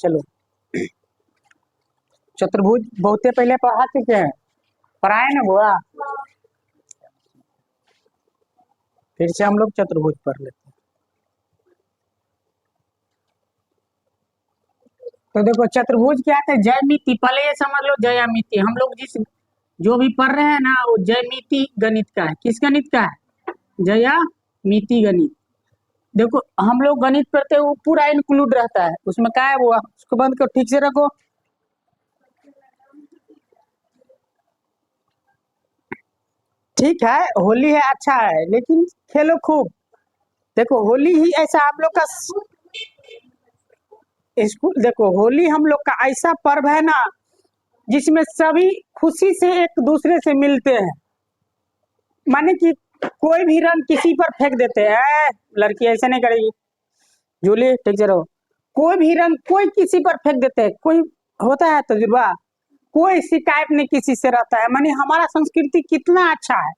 चलो, चतुर्भुज बहुते पहले पढ़ा चुके हैं, पढ़ाए ना बुआ। फिर से हम लोग चतुर्भुज पढ़ लेते हैं। तो देखो चतुर्भुज क्या है, ज्यामिति। पहले ये समझ लो ज्यामिति। हम लोग जो भी पढ़ रहे हैं ना, वो ज्यामिति गणित का है। किस गणित का है? ज्यामिति गणित। देखो हम लोग गणित पढ़ते हैं, वो पूरा इंक्लूड रहता है उसमें। क्या है वो, उसको बंद करो, ठीक से रखो। ठीक है, होली है, अच्छा है, लेकिन खेलो खूब। देखो होली ही ऐसा आप लोग का स्कूल, देखो होली हम लोग का ऐसा पर्व है ना, जिसमें सभी खुशी से एक दूसरे से मिलते हैं। माने कि कोई भी रंग किसी पर फेंक देते हैं, लड़की ऐसे नहीं करेगी, जूली ठीक से रहो। कोई भी रंग कोई किसी पर फेंक देते हैं, कोई होता है तजुर्बा, कोई शिकायत नहीं किसी से रहता है। माने हमारा संस्कृति कितना अच्छा है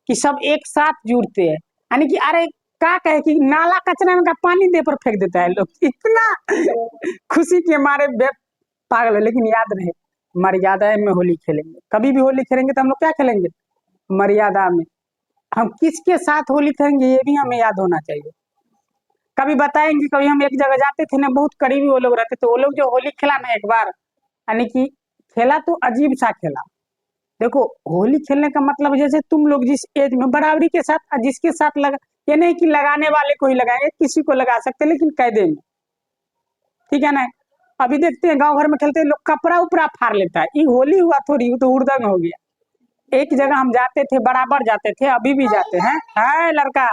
कि सब एक साथ जुड़ते हैं। यानी कि अरे क्या कहे कि नाला कचरा में का पानी दे पर फेंक देता है लोग, इतना खुशी के मारे पागल है। लेकिन याद रहे, मर्यादा में होली खेलेंगे। कभी भी होली खेलेंगे तो हम लोग क्या खेलेंगे? मर्यादा में। हम किसके साथ होली खेलेंगे ये भी हमें याद होना चाहिए। कभी बताएंगे, कभी हम एक जगह जाते थे ना, बहुत करीबी वो लोग रहते थे, वो लोग जो होली खेला ना एक बार, यानी कि खेला तो अजीब सा खेला। देखो होली खेलने का मतलब, जैसे तुम लोग जिस एज में बराबरी के साथ जिसके साथ लगा, ये नहीं कि लगाने वाले को ही लगाएंगे, किसी को लगा सकते लेकिन कायदे में, ठीक है ना। अभी देखते हैं गांव घर में खेलते हैं लोग, कपड़ा उपड़ा फाड़ लेता है। ये होली हुआ थोड़ी, तो हुड़दंग हो गया। एक जगह हम जाते थे, बराबर जाते थे, अभी भी जाते हैं, है लड़का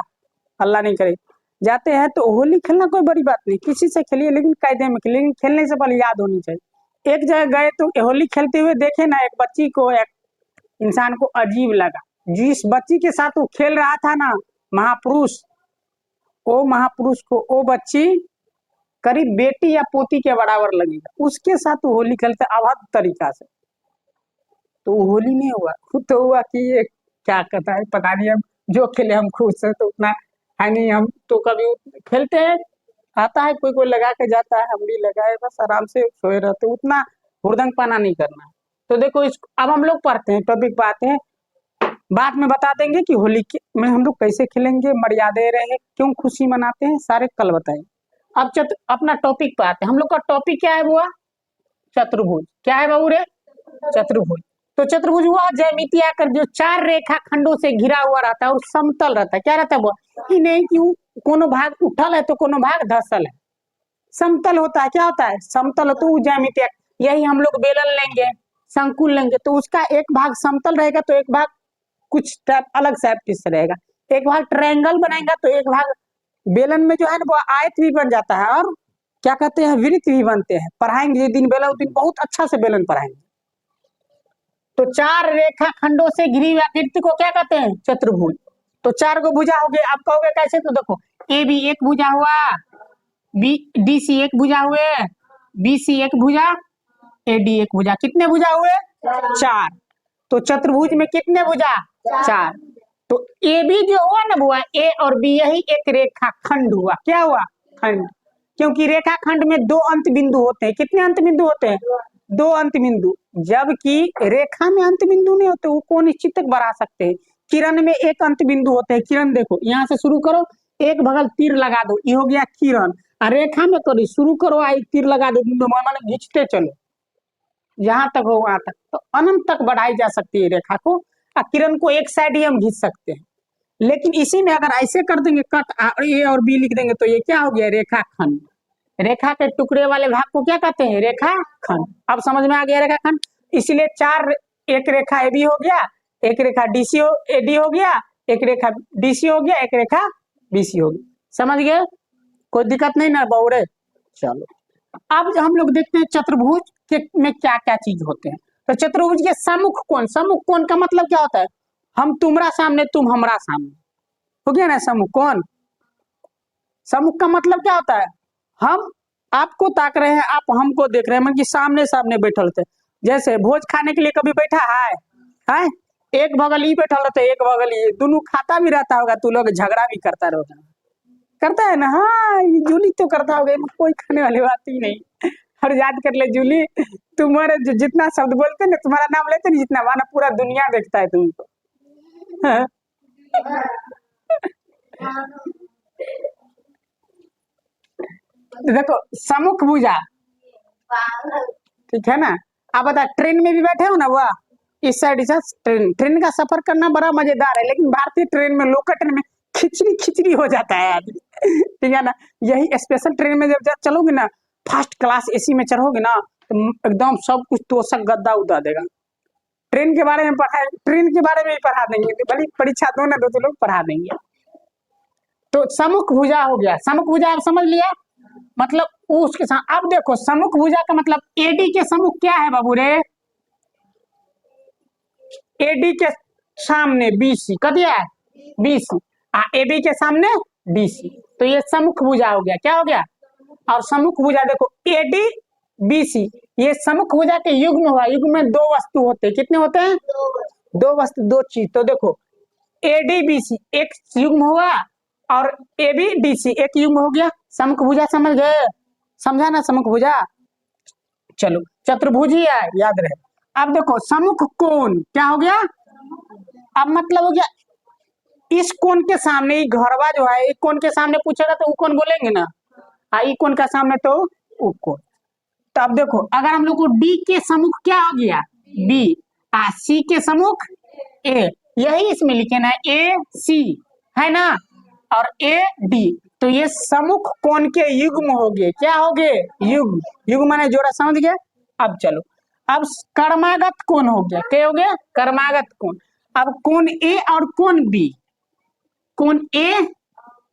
अल्लाह नहीं करे, जाते हैं तो होली खेलना कोई बड़ी बात नहीं, किसी से खेलिए लेकिन कायदे में खेलिए। लेकिन खेलने से पहले याद होनी चाहिए। एक जगह गए तो होली खेलते हुए देखे ना, एक बच्ची को, एक इंसान को अजीब लगा। जिस बच्ची के साथ वो खेल रहा था ना, महापुरुष, वो महापुरुष को वो बच्ची करीब बेटी या पोती के बराबर लगेगा, उसके साथ वो होली खेलते अभद्र तरीका से। तो वो होली नहीं हुआ, खुद तो हुआ कि ये क्या कहता है पता नहीं। हम जो खेले हम खुश है, तो उतना है नहीं। हम तो कभी खेलते हैं, आता है कोई कोई लगा के जाता है, हम भी लगाए, बस आराम से सोए रहते, उतना हुड़दंग पाना नहीं करना है। तो देखो अब हम लोग पढ़ते हैं, टॉपिक पे आते हैं। बाद में बता देंगे कि होली में हम लोग कैसे खेलेंगे, मर्यादे रहे, क्यों खुशी मनाते हैं, सारे कल बताएंगे। अब अपना टॉपिक पे आते हैं। हम लोग का टॉपिक क्या है बुआ? चतुर्भुज। क्या है बाबू रे? चतुर्भुज। तो चतुर्भुज हुआ ज्यामिति आकर जो चार रेखा खंडों से घिरा हुआ रहता है और समतल रहता है। क्या रहता है बुआ? कि नहीं कि कोनो भाग उठल है तो कोनो भाग धसल है। समतल होता है, क्या होता है? समतल। तो ज्यामिति, यही हम लोग बेलन लेंगे, संकुल लेंगे, तो उसका एक भाग समतल रहेगा तो एक भाग कुछ टाइप अलग टाइप से रहेगा। एक भाग ट्रायंगल बनाएगा तो एक भाग बेलन में जो है ना वो आयत भी बन जाता है, और क्या कहते हैं वृत्त भी बनते हैं। पढ़ाएंगे जिस दिन बेलन, उस दिन बहुत अच्छा से बेलन पढ़ाएंगे। तो चार रेखा खंडों से घिरी हुई आकृति को क्या कहते हैं? चतुर्भुज। तो चार को भुजा हो गए। आप कहोगे कैसे? तो देखो ए बी एक भुजा हुआ, बी डी सी एक भुजा हुए, बी सी एक भुजा, ए डी एक भुजा। कितने भुजा हुए? चार। तो चतुर्भुज में कितने भुजा? चार। तो ए बी जो हुआ ना बुआ, ए और बी, यही एक रेखा खंड हुआ। क्या हुआ? खंड। क्योंकि रेखा खंड में दो अंत बिंदु होते हैं। कितने अंत बिंदु होते हैं? दो अंत बिंदु। जबकि रेखा में अंत बिंदु नहीं होते, वो कौन निश्चित तक बढ़ा सकते हैं। किरण में एक अंत बिंदु होते हैं। किरण देखो यहाँ से शुरू करो, एक बगल तीर लगा दो, ये हो गया किरण। और रेखा में करो, शुरू करो, आई तीर लगा दो, माने खींचते चलो जहां तक हो वहां तक, तो अनंत तक बढ़ाई जा सकती है रेखा को। और किरण को एक साइड ही हम खींच सकते हैं। लेकिन इसी में अगर ऐसे कर देंगे, कट ए और बी लिख देंगे, तो ये क्या हो गया? रेखा खंड। रेखा के टुकड़े वाले भाग को क्या कहते हैं? रेखा खंड। अब समझ में आ गया रेखा खंड। इसलिए चार, एक रेखा ए बी हो गया, एक रेखा डीसी ए डी हो गया, एक रेखा डीसी हो गया, एक रेखा बीसी हो गई। समझ गए? कोई दिक्कत नहीं ना बउरे? चलो अब हम लोग देखते हैं चतुर्भुज के में क्या क्या चीज होते हैं। तो चतुर्भुज के सम्मुख कोण, सम्मुख कोण का मतलब क्या होता है? हम तुम्हारा सामने, तुम हमारा सामने, हो गया ना सम्मुख कोण। सम्मुख का मतलब क्या होता है? हम आपको ताक रहे हैं, आप हमको देख रहे हैं, मतलब कि सामने सामने बैठल थे। जैसे भोज खाने के लिए कभी बैठा है, एक बगल ही बैठल रहते, एक बगल ही, दोनों खाता भी रहता होगा, तू लोग झगड़ा भी करता रहोगे, करता है ना? हाँ, जूली तो करता होगा, कोई खाने वाली बात ही नहीं। और याद कर ले जूली, तुम्हारे जितना शब्द बोलते ना, तुम्हारा नाम लेते ना जितना, माना पूरा दुनिया देखता है तुमको। हाँ? तो देखो समुख भुजा, ठीक है ना। आप बता, ट्रेन में भी बैठे हो ना, वह इस साइड, इस ट्रेन, ट्रेन का सफर करना बड़ा मजेदार है, लेकिन भारतीय ट्रेन में, लोकल ट्रेन में खिचड़ी खिचड़ी हो जाता है आदमी। ठीक है ना। यही स्पेशल ट्रेन में जब चलोगे ना, फर्स्ट क्लास एसी में चढ़ोगे ना, तो एकदम सब कुछ तोशक गद्दा उड़ा देगा। ट्रेन के बारे में पढ़ा, ट्रेन के बारे में ही पढ़ा देंगे, तो भले परीक्षा दो ना दो, तो लोग पढ़ा देंगे। तो समुख भुजा हो गया, समुख भुजा आप समझ लिया, मतलब उसके साथ। अब देखो समुख भुजा का मतलब, एडी के समुख क्या है बाबू रे, एडी के सामने बीसी, कब है बीसी, एबी के सामने बीसी, तो ये समुख भुजा हो गया, क्या हो गया। और समुख भुजा देखो, एडी बीसी, ये समुख भुजा के युग्म हुआ, युग्म में दो वस्तु होते हैं, कितने होते हैं, दो वस्तु, दो चीज। तो देखो एडीबीसी एक युग्म हुआ, और एबीडीसी एक युग्म हो गया, समुख भुजा समझ गए, समझा ना समुख भुजा। चलो चतुर्भुजी है, याद रहे। अब देखो समुख कोण क्या हो गया, अब मतलब हो गया इस कोण के सामने, घरवा जो है, एक कोण के सामने पूछेगा तो उ कोण बोलेंगे ना, आई कोण का सामने तो उ कोण। तो अब देखो अगर हम लोग को डी के समुख क्या हो गया, बी, सी के समुख ए, यही इसमें लिखे ना, ए सी है ना, और ए डी, तो ये समुख कोण के युग्म हो गए, क्या हो गए, युग्म, युग्म माने जोड़ा, समझ गया। अब चलो, अब कर्मागत कोण हो गया, क्या हो गया, कर्मागत कोण। अब कोण ए और कोण बी, कोण ए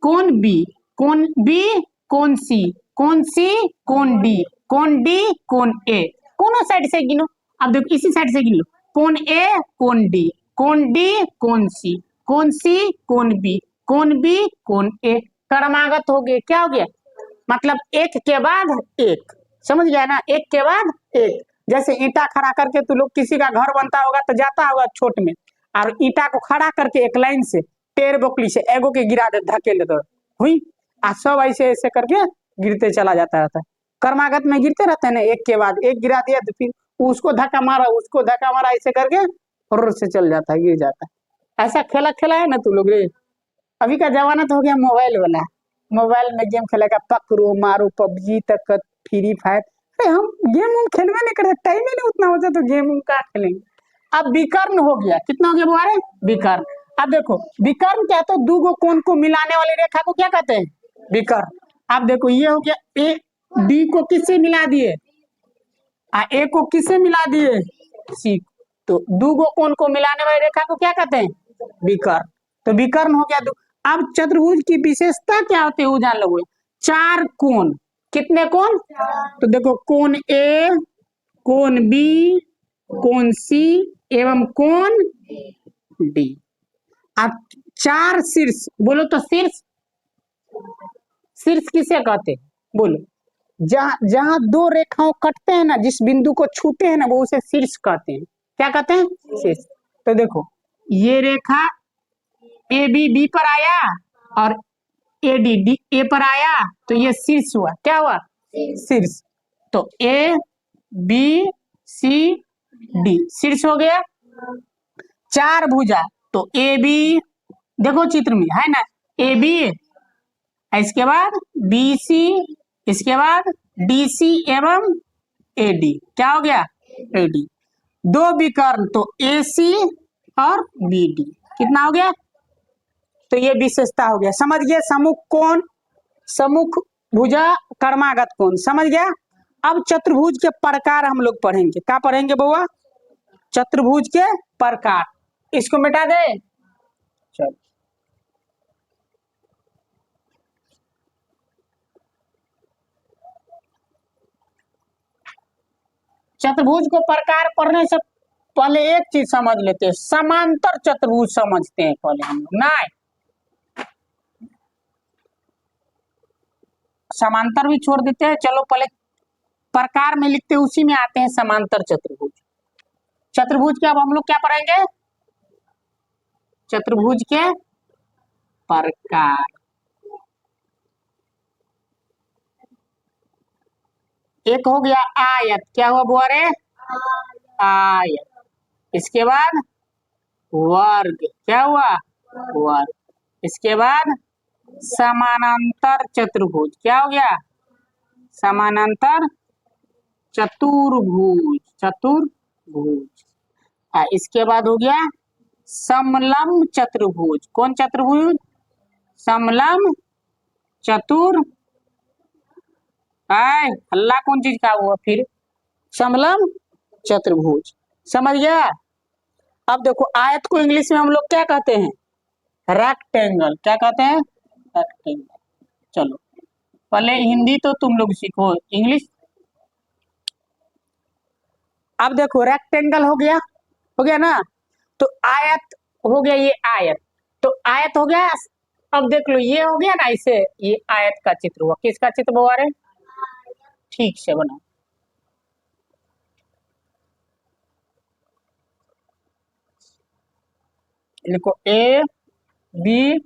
कोण बी, कोण बी कोण सी, कोण सी कोण डी, कोण डी कोण ए, कोनो साइड से गिनो। अब देखो इसी साइड से गिन लो, कोण ए कोण डी, कोण डी कोण सी, कोण सी कोण बी, कोण बी कोण ए, कर्मागत हो गए, क्या हो गया, मतलब एक के बाद एक, समझ गया ना, एक के बाद एक। जैसे ईंटा खड़ा करके तू लोग किसी का घर बनता होगा तो जाता होगा छोट में, और ईंटा को खड़ा करके एक लाइन से टेर बोकली से एगो के गिरा दे, धकेल दे हुई, आ सब ऐसे ऐसे करके गिरते चला जाता रहता है। कर्मागत में गिरते रहते हैं ना, एक के बाद एक गिरा दिया, तो फिर उसको धक्का मारा, उसको धक्का मारा, ऐसे करके और से चल जाता है, गिर जाता है। ऐसा खेला खेला है ना तू लोग रे। अभी का जमाना तो हो गया मोबाइल वाला, मोबाइल में गेम खेलेगा, पकड़ो मारो, पबजी तक, फ्री फायर। अरे हम गेम उम खेलवे नहीं करते, टाइम ही नहीं उतना होता, तो गेम उम का खेलेंगे। अब विकर्ण हो गया, कितना हो गया बुआरे, विकर्ण। अब देखो विकर्ण क्या, तो दो गो कोण को मिलाने वाली रेखा को क्या कहते हैं, विकर्ण। अब देखो ये हो गया, ए डी को किससे मिला दिए, ए को किससे मिला दिए, सी, तो दो गो कोण को मिलाने वाली रेखा को क्या कहते हैं, विकर्ण। तो विकर्ण हो गया दो। अब चतुर्भुज की विशेषता क्या होती है वो जान लो, चार कोण, कितने कोण, तो देखो कोण ए, कोण बी, कोण सी एवं कोण डी। अब चार शीर्ष, बोलो तो शीर्ष, शीर्ष किसे कहते हैं, बोलो, जहां जहां दो रेखाओं कटते हैं ना, जिस बिंदु को छूते हैं ना, वो उसे शीर्ष कहते हैं, क्या कहते हैं, शीर्ष। तो देखो ये रेखा ए बी बी पर आया, और ए डी डी ए पर आया, तो ये शीर्ष हुआ, क्या हुआ, शीर्ष। तो ए बी सी डी शीर्ष हो गया। चार भुजा, तो ए बी, देखो चित्र में है ना, ए बी, इसके बाद बी सी, इसके बाद डी सी एवं ए डी, क्या हो गया, ए डी। दो विकर्ण, तो ए सी और बी डी, कितना हो गया, तो ये विशेषता हो गया, समझ गए, समुख कोण, समुख भुजा, कर्मागत कोण, समझ गया। अब चतुर्भुज के प्रकार हम लोग पढ़ेंगे, क्या पढ़ेंगे बउआ, चतुर्भुज के प्रकार, इसको मिटा दे, चलो। चतुर्भुज को प्रकार पढ़ने से पहले एक चीज समझ लेते हैं, समांतर चतुर्भुज समझते हैं पहले हम लोग, नहीं समांतर भी छोड़ देते हैं, चलो पहले प्रकार में लिखते हैं, उसी में आते हैं समांतर चतुर्भुज। चतुर्भुज के अब हम लोग क्या पढ़ेंगे, चतुर्भुज के प्रकार। एक हो गया आयत, क्या हुआ बुआ रे? आयत। इसके बाद वर्ग, क्या हुआ? वर्ग। इसके बाद समानांतर चतुर्भुज, क्या हो गया? समानांतर चतुर्भुज, चतुर्भुज। इसके बाद हो गया समलंब चतुर्भुज। कौन चतुर्भुज? समलंब चतुर्भुज। हल्ला कौन चीज का हुआ फिर? समलंब चतुर्भुज। समझ गया? अब देखो आयत को इंग्लिश में हम लोग क्या कहते हैं? रेक्टेंगल। क्या कहते हैं? रेक्टेंगल। चलो पहले हिंदी तो तुम लोग सीखो, इंग्लिश। अब देखो रेक्टेंगल हो गया ना। तो आयत हो गया, ये आयत, तो आयत हो गया। अब देख लो ये हो गया ना, इसे ये आयत का चित्र हुआ। किसका चित्र बना रहे? ठीक से बना। लिखो ए बी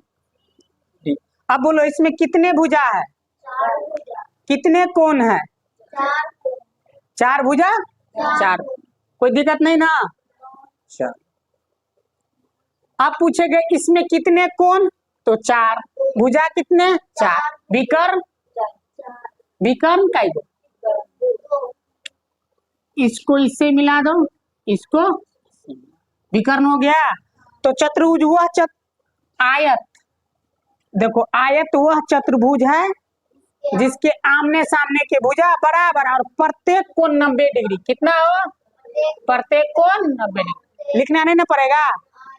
डी। अब बोलो इसमें कितने भुजा है? कितने कोण है? चार भुजा। चार। कोई दिक्कत नहीं ना? चार। आप पूछेंगे इसमें कितने कोण, तो चार। भुजा कितने? चार। विकर्ण, विकर्ण का इसको इससे मिला दो, इसको विकर्ण हो गया। तो चतुर्भुज वह आयत, देखो आयत वह चतुर्भुज है जिसके आमने सामने के भुजा बराबर और प्रत्येक कोण 90 डिग्री। कितना हो? प्रत्येक कोण 90 डिग्री। लिखना नहीं ना पड़ेगा।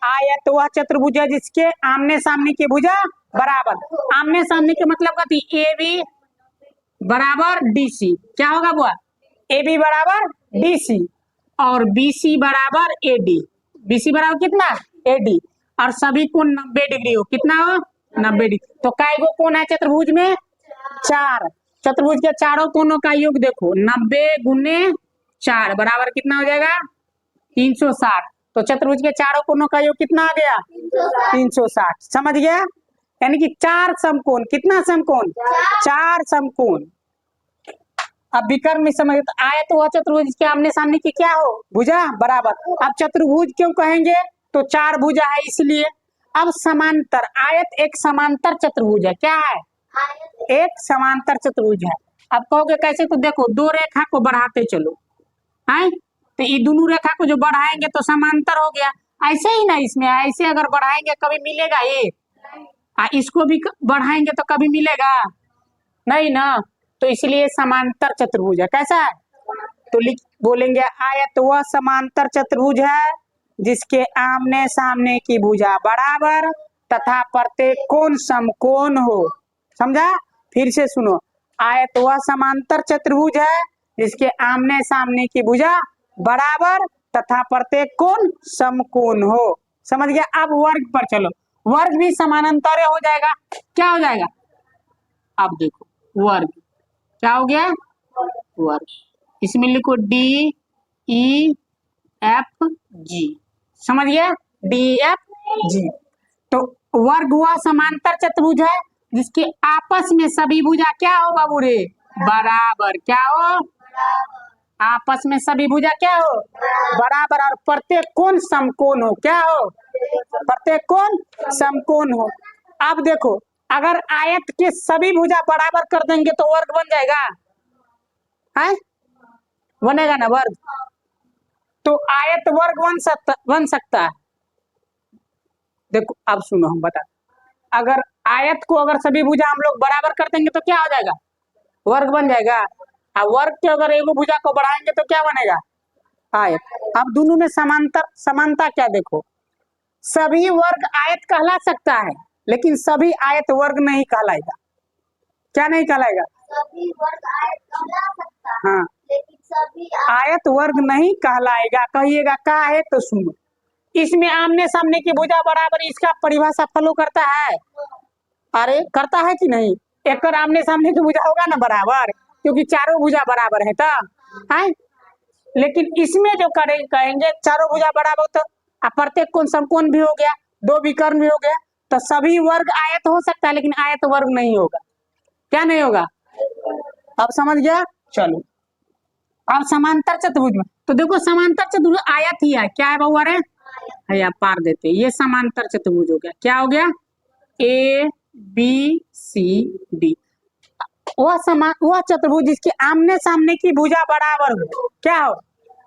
आयत वह चतुर्भुज है जिसके आमने सामने के भुजा बराबर। आमने सामने के मतलब का थी ए बी बराबर डी सी। क्या होगा बुआ? ए बी बराबर डी सी और बी सी बराबर ए डी। बी सी बराबर कितना? A D. और सभी कोण 90 डिग्री हो। कितना हो? 90 डिग्री। तो काय गो कोण है चतुर्भुज में? चार। चतुर्भुज के चारों कोणों का योग देखो, 90 गुने 4 बराबर कितना हो जाएगा? 360। तो चतुर्भुज के चारों कोणों का योग कितना आ गया? 360। समझ गया? यानी कि 4 समकोण। कितना समकोण? 4 समकोण। अब विकर्ण में समझ, तो आयत वह चतुर्भुज के आमने सामने की क्या हो? भुजा बराबर। अब चतुर्भुज क्यों कहेंगे? तो 4 भुजा है इसलिए। अब समांतर, आयत एक समांतर चतुर्भुज है। क्या है? एक समांतर चतुर्भुज है। अब कहोगे कैसे? तो देखो दो रेखा को बढ़ाते चलो, है तो ये दोनों रेखा को जो बढ़ाएंगे तो समांतर हो गया। ऐसे ही ना, इसमें ऐसे अगर बढ़ाएंगे कभी मिलेगा ये? इसको भी बढ़ाएंगे तो कभी मिलेगा नहीं ना। तो इसलिए समांतर चतुर्भुज है। कैसा है? तो लिख बोलेंगे आयत वह समांतर चतुर्भुज है जिसके आमने सामने की भुजा बराबर तथा प्रत्येक कोण समकोण हो। समझा? फिर से सुनो, आयत वह समांतर चतुर्भुज है जिसके आमने सामने की भुजा बराबर तथा प्रत्येक कोण समकोण हो। समझ गया? अब वर्ग पर चलो। वर्ग भी समानांतर हो जाएगा। क्या हो जाएगा? अब देखो वर्ग क्या हो गया? वर्ग। इसमें लिखो डी ई एफ जी। समझ गया? D F G. तो वर्ग हुआ समांतर चतुर्भुज है जिसके आपस में सभी भुजा क्या हो बाबू रे? बराबर। क्या हो? आपस में सभी भुजा क्या हो? बराबर। और प्रत्येक कोण समकोण हो। क्या हो? प्रत्येक कोण समकोण हो। अब देखो अगर आयत के सभी भुजा बराबर कर देंगे तो वर्ग बन जाएगा, है? बनेगा ना वर्ग? तो आयत वर्ग बन सकता है। देखो अब सुनो, हम बता, अगर आयत को अगर सभी भुजा हम लोग बराबर कर देंगे तो क्या हो जाएगा? वर्ग बन जाएगा। और वर्ग के अगर एगो भुजा को बढ़ाएंगे तो क्या बनेगा? आयत। अब दोनों में समानता क्या देखो, सभी वर्ग आयत कहला सकता है लेकिन सभी आयत वर्ग नहीं कहलाएगा। क्या नहीं कहलाएगा? सभी वर्ग आयत कहला सकता है, हाँ, लेकिन सभी आयत वर्ग नहीं कहलाएगा। कहिएगा का है तो सुनो, इसमें आमने सामने की भुजा बराबर, इसका परिभाषा फॉलो करता है? अरे करता है कि नहीं? एक आमने सामने की भुजा होगा ना बराबर, क्योंकि चारों भुजा बराबर है तो है। लेकिन इसमें जो कहेंगे चारों भुजा बराबर तो प्रत्येक कोण समकोण भी हो गया, दो विकर्ण भी हो गया, तो सभी वर्ग आयत हो सकता है लेकिन आयत वर्ग नहीं होगा। क्या नहीं होगा? अब समझ गया? चलो अब समांतर चतुर्भुज में तो देखो समांतर चतुर्भुज आयत ही है, क्या है बउआ रे, भैया पार देते, ये समांतर चतुर्भुज हो गया, क्या हो गया, ए बी सी डी। वह चतुर्भुज जिसके आमने सामने की भुजा बराबर हो, क्या हो,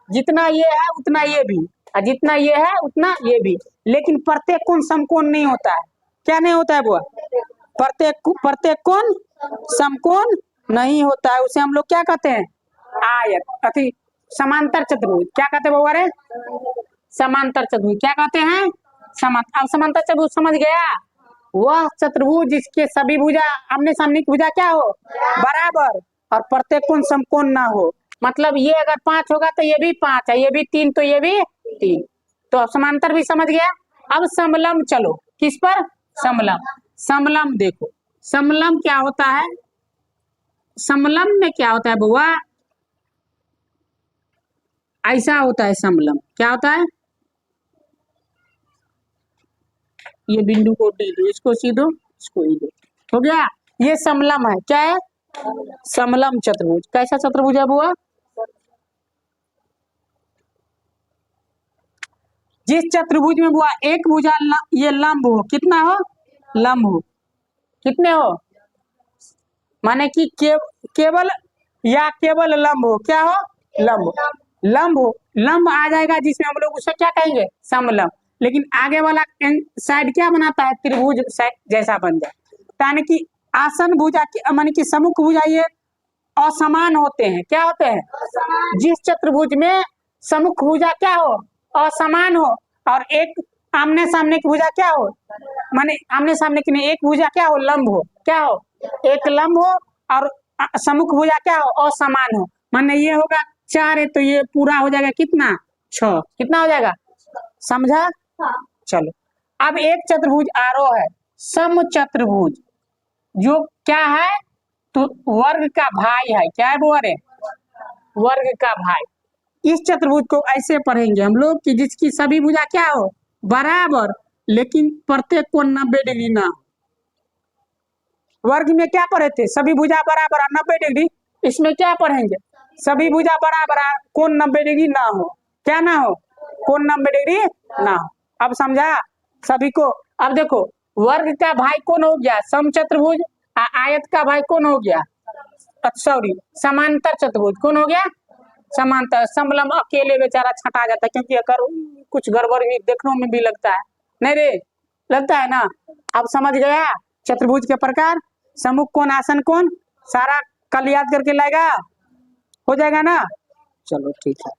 जितना ये है उतना ये भी, और जितना ये है उतना ये भी, लेकिन प्रत्येक कोण समकोण नहीं होता है, क्या नहीं होता है बुआ, प्रत्येक कोण समकोण नहीं होता है, उसे हम लोग क्या कहते हैं, आयत अति समांतर चतुर्भुज, क्या कहते हैं बउआ रे, समांतर चतुर्भुज, क्या कहते हैं, अब समांतर चतुर्भुज समझ गया, वह चतुर्भुज जिसके सभी भुजा आमने सामने की भुजा क्या हो, बराबर, और प्रत्येक कोण समकोण ना हो, मतलब ये अगर 5 होगा तो ये भी 5 है, ये भी 3 तो ये भी 3, तो अब समांतर भी समझ गया। अब समलम चलो, किस पर, समलम, समलम देखो, समलम क्या होता है, समलम में क्या होता है बुआ, ऐसा होता है समलम, क्या होता है, ये बिंदु को डी दो, इसको सी दो, इसको ई दो, हो गया, ये समलम है, क्या है, समलम चतुर्भुज, कैसा चतुर्भुज है बुआ, जिस चतुर्भुज में बुआ एक भुजा ये लंब हो, कितना हो, लंब हो, कितने हो, माने कि केवल या केवल लंब हो, क्या हो, लंब हो, लंब हो, लंब आ जाएगा जिसमें हम लोग उसे क्या कहेंगे, समलंब, लेकिन आगे वाला साइड क्या बनाता है, त्रिभुज साइड जैसा बन जाए, यानी कि आसन भुजा माने कि सम्मुख भुजा ये असमान होते हैं, क्या होते हैं, जिस चतुर्भुज में सम्मुख भुजा क्या हो, असमान हो, और एक आमने सामने की भुजा क्या हो, माने आमने सामने की नहीं, एक भुजा क्या हो, लंब हो, क्या हो, एक लंब हो, और सम्मुख भुजा क्या हो, असमान हो, माने ये होगा 4 है तो ये पूरा हो जाएगा कितना, 6, कितना हो जाएगा, समझा, चलो अब एक चतुर्भुज आरो है, सम चतुर्भुज, जो क्या है, तो वर्ग का भाई है, क्या है वो, अरे वर्ग का भाई, इस चतुर्भुज को ऐसे पढ़ेंगे हम लोग कि जिसकी सभी भुजा क्या हो, बराबर, लेकिन प्रत्येक कोण 90 डिग्री ना हो, वर्ग में क्या पढ़े थे, सभी भुजा बराबर 90 डिग्री, इसमें क्या पढ़ेंगे, सभी भुजा बराबर कोण 90 डिग्री ना हो, क्या ना हो, कोण 90 डिग्री ना हो, अब समझा सभी को। अब देखो वर्ग का भाई कौन हो गया, समचतुर्भुज, आयत का भाई कौन हो गया, सॉरी समांतर चतुर्भुज, कौन हो गया, समांतर, समलम अकेले बेचारा छटा जाता है, क्योंकि अगर कुछ गड़बड़ भी देखने में भी लगता है, नहीं रे, लगता है ना, अब समझ गया चतुर्भुज के प्रकार, सम्मुख कोण, आसन कोण, सारा कल याद करके लाएगा, हो जाएगा ना, चलो ठीक है।